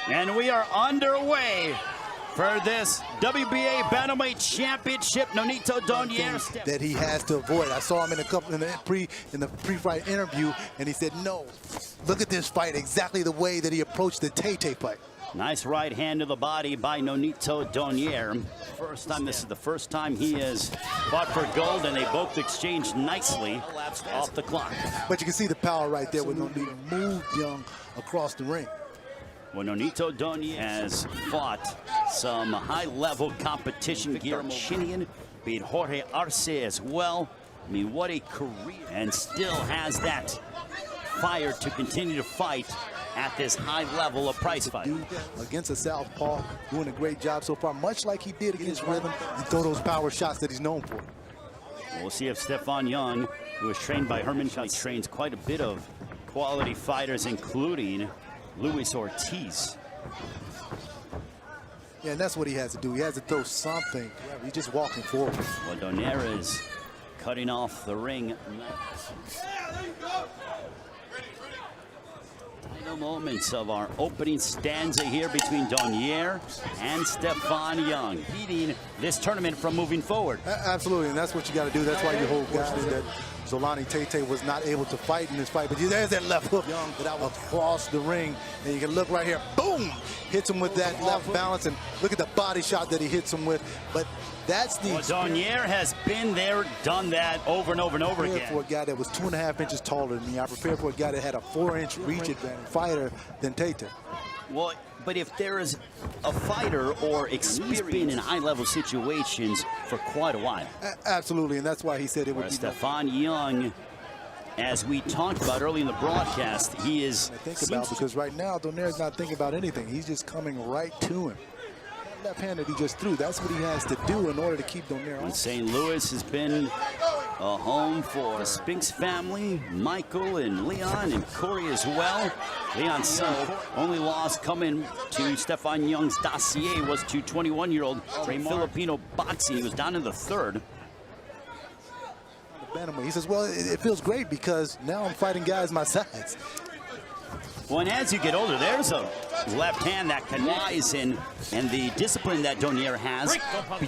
And we are underway for this WBA Bantamweight Championship. Nonito Donaire that he has to avoid. I saw him in the pre-fight interview, and he said, "No, look at this fight exactly the way that he approached the Tay fight." Nice right hand to the body by Nonito Donaire. This is the first time he has fought for gold, and they both exchanged nicely off the clock. But you can see the power right there when Nonito moved Young across the ring. Well, Nonito Donaire has fought some high-level competition. Guillermo Chinian beat Jorge Arce as well. I mean, what a career. And still has that fire to continue to fight at this high level of prize fight. Against a southpaw, doing a great job so far, much like he did against Rhythm, and throw those power shots that he's known for. We'll see if Stephon Young, who is trained by Herman, trains quite a bit of quality fighters, including Luis Ortiz. Yeah, and that's what he has to do. He has to throw something. He's just walking forward. Well, Donaire is cutting off the ring. Final moments of our opening stanza here between Donaire and Stephon Young, leading this tournament from moving forward. Absolutely, and that's what you got to do. That's why you hold guys that Zolani Tay was not able to fight in this fight. But there's that left hook across the ring, and you can look right here. Boom! Hits him with that left balance, and look at the body shot that he hits him with. But that's the Donaire has been there, done that over and over and over again. For a guy that was 2.5 inches taller than me, I prepared for a guy that had a 4-inch reach advantage fighter than Tay. Well, but if there is a fighter or experience, he's been in high-level situations for quite a while. Absolutely, and that's why he said it would be. Stephon Young, as we talked about early in the broadcast, he is. Because right now Donaire's not thinking about anything. He's just coming right to him. Left hand that he just threw, that's what he has to do in order to keep Donaire on. St. Louis has been a home for the Spinks family, Michael and Leon and Corey as well. Leon's son, only loss coming to Stephon Young's dossier was to 21-year-old Filipino boxing. He was down in the third. He says, well, it feels great because now I'm fighting guys my size. Well, and as you get older, there's a left hand that can rise in, and the discipline that Donaire has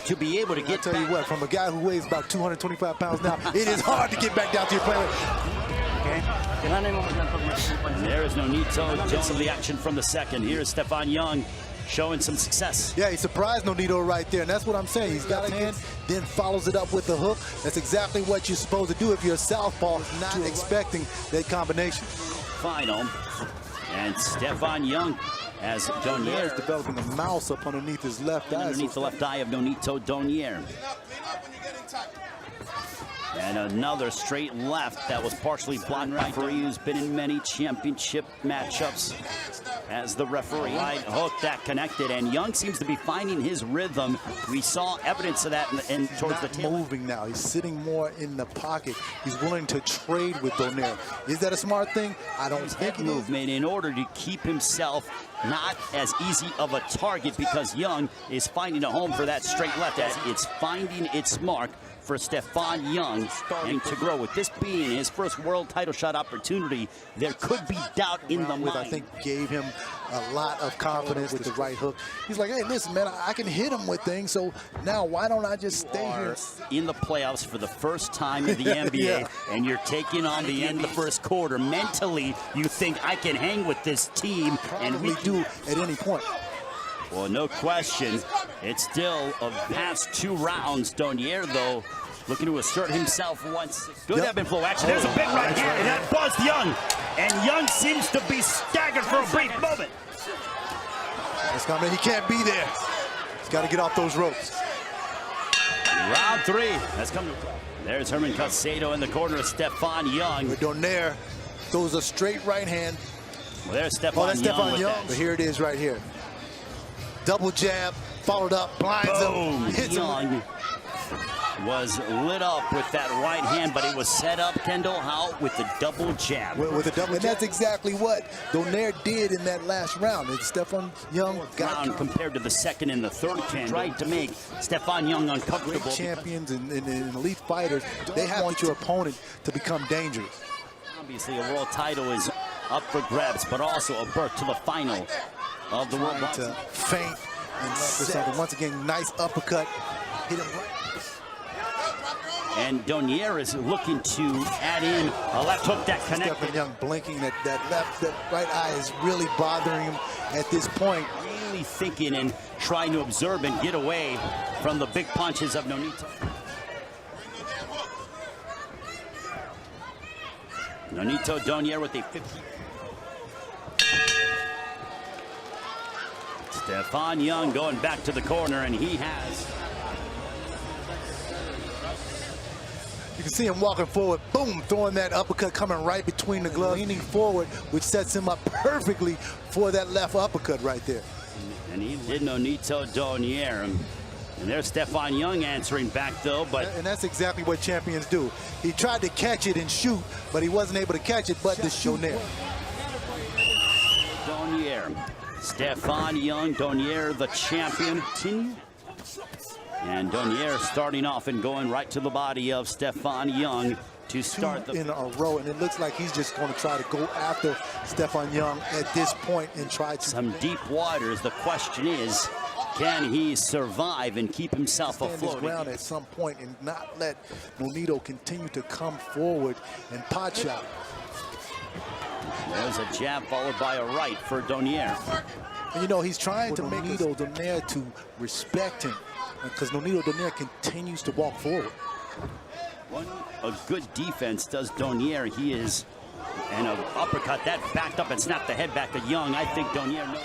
to be able to get back. I'll tell you what, from a guy who weighs about 225 pounds now, it is hard to get back down to your player. And there is Nonito, just some of the action from the second. Here is Stephon Young showing some success. Yeah, he surprised Nonito right there, and that's what I'm saying. He's got a hand, then follows it up with the hook. That's exactly what you're supposed to do if you're a southpaw, not expecting that combination. Final. And Stephon Young, as Donaire is developing a mouse up underneath his left eye. Underneath the left eye of Nonito Donaire. And another straight left that was partially blocked. Referee who's been in many championship matchups as the referee. Right hook that connected, and Young seems to be finding his rhythm. We saw evidence of that in towards the tail. Moving now. He's sitting more in the pocket. He's willing to trade with Donaire. Is that a smart thing? I don't think it is. Movement in order to keep himself not as easy of a target, because Young is finding a home for that straight left. As it's finding its mark for Stephon Young, starting to grow. With this being his first world title shot opportunity, there could be doubt in the mind. I think gave him a lot of confidence with the right hook. He's like, hey, listen, man, I can hit him with things, so now why don't I just stay here? In the playoffs for the first time in the NBA, yeah. And you're taking on the end of the first quarter. Mentally, you think, I can hang with this team, and we do at any point. Well, no question. It's still a past 2 rounds. Donaire, though, looking to assert himself once. Good ebb and flow action. There's a big right hand, and that buzzed Young. And Young seems to be staggered for a brief moment. That's coming. He can't be there. He's got to get off those ropes. Round 3. That's coming. There's Herman Caicedo in the corner of Stephon Young. Donaire throws a straight right hand. Well, there's Stephon Young. But here it is right here. Double jab, followed up, blinds him, hits Young was lit up with that right hand, but it was set up, Kendall, how? With the double jab. With a double jab. And that's exactly what Donaire did in that last round. And Stephon Young got compared to the second and the third, tried to make Stephon Young uncomfortable. Great champions and elite fighters, they have want your opponent to become dangerous. Obviously, a world title is up for grabs, but also a berth to the final of the world. To feint and something. Once again, nice uppercut. Hit him right. And Donaire is looking to add in a left hook that connected. Stephon Young blinking. That right eye is really bothering him at this point. Really thinking and trying to observe and get away from the big punches of Nonito. Nonito Donaire with a 50. Stephon Young going back to the corner, and he has. You can see him walking forward, boom, throwing that uppercut coming right between the gloves, leaning forward, which sets him up perfectly for that left uppercut right there. And he did Nonito Donaire. And there's Stephon Young answering back, though. And that's exactly what champions do. He tried to catch it and shoot, but he wasn't able to catch it, but the shoot there. Donaire. Stephon Young, Donaire the champion. And Donaire starting off and going right to the body of Stephon Young to start in a row, and it looks like he's just going to try to go after Stephon Young at this point and try to. Some deep waters. The question is, can he survive and keep himself stand afloat? His ground at some point and not let Nonito continue to come forward and pot shot. There's a jab followed by a right for Donaire. And you know, he's trying to make Nonito Donaire to respect him, because Nonito Donaire continues to walk forward. A good defense does Donaire. He is, and an uppercut that backed up and snapped the head back to Young. I think Donaire knows.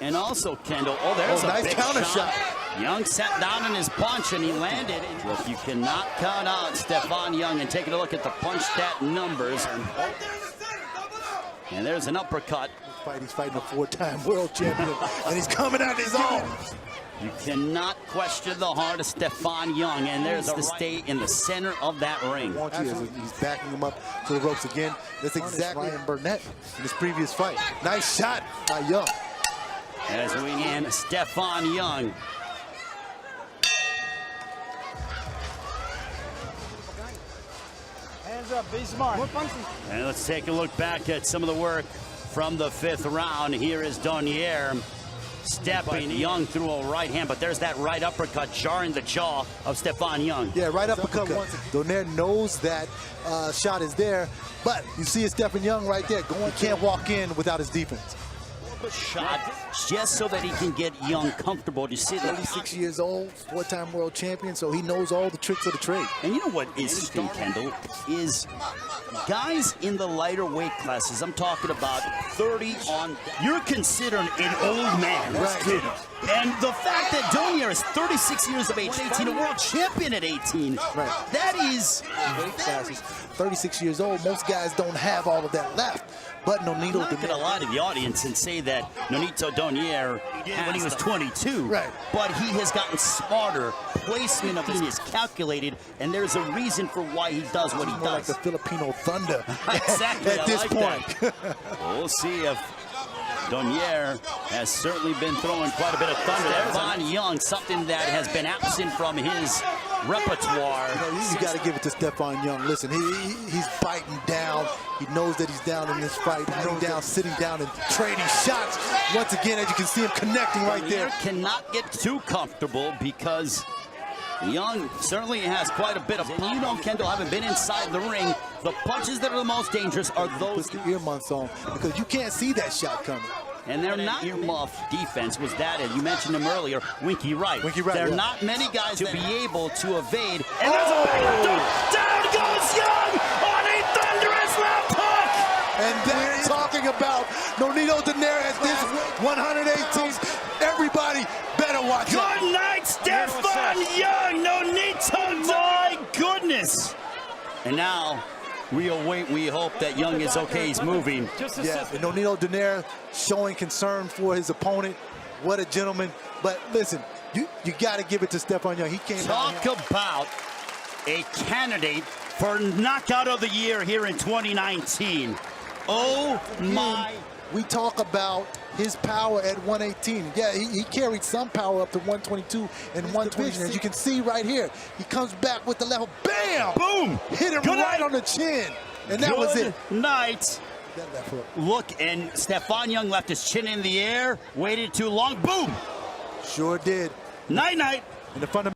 And also Kendall, there's a nice big counter shot. Young sat down in his punch and he landed. Look, you cannot count out Stephon Young, and taking a look at the punch stat numbers. And there's an uppercut. He's fighting a four-time world champion, and he's coming out his own. You cannot question the heart of Stephon Young, and there's to stay in the center of that ring. He's backing him up to the ropes again. That's exactly Ryan Burnett in his previous fight. Nice shot by Young. As we in Stephon Young. Hands up, be smart. And let's take a look back at some of the work from the 5th round. Here is Donaire stepping Young through a right hand, but there's that right uppercut jarring the jaw of Stephon Young. Yeah, right uppercut. Donaire knows that shot is there, but you see Stephon Young right there going. He can't walk in without his defense. Shot just so that he can get Young comfortable. You see that 36 years old, four-time world champion, so he knows all the tricks of the trade. And you know what is interesting, Kendall, is guys in the lighter weight classes, I'm talking about 30 on, you're considered an old man. Right. And the fact that Donaire is 36 years of age, 18, a world champion at 18, right. That is weight classes. 36 years old, most guys don't have all of that left. But Nonito Donaire. I'm not going to lie to the audience and say that Nonito Donaire did when he was 22. Right. But he has gotten smarter. Placement of it is calculated, and there's a reason for why he does what he does. Like the Filipino Thunder. Exactly. At this point. We'll see if Donaire has certainly been throwing quite a bit of thunder. Stephon Young, something that has been absent from his repertoire. You got to give it to Stephon Young. Listen, he's biting down. He knows that he's down in this fight. He's down, sitting down and trading shots. Once again, as you can see him connecting right there. Cannot get too comfortable because Young certainly has quite a bit of, you know, Kendall, having been inside the ring, the punches that are the most dangerous are those. Put the earmuffs on because you can't see that shot coming. And they're not earmuff defense was that, and you mentioned him earlier, Winky Wright. There are not many guys to be able to evade. And there's a back down goes Young on a thunderous left hook. And they're talking about Nonito Donaire at this 118. Everybody better watch it. Good night, Stephon Young. Nonito, my goodness. And now we await, we hope that Young is okay, he's moving. Yeah, and Nonito Donaire showing concern for his opponent. What a gentleman. But listen, you got to give it to Stephon Young. He came Talk about a candidate for knockout of the year here in 2019. Oh my. We talk about his power at 118. Yeah, he carried some power up to 122 and 120. As you can see right here, he comes back with the level. Bam! Boom! Hit him right on the chin. And that was it. Night, that left hook. Look, and Stephon Young left his chin in the air, waited too long, boom! Sure did. Night-night. And the fundamental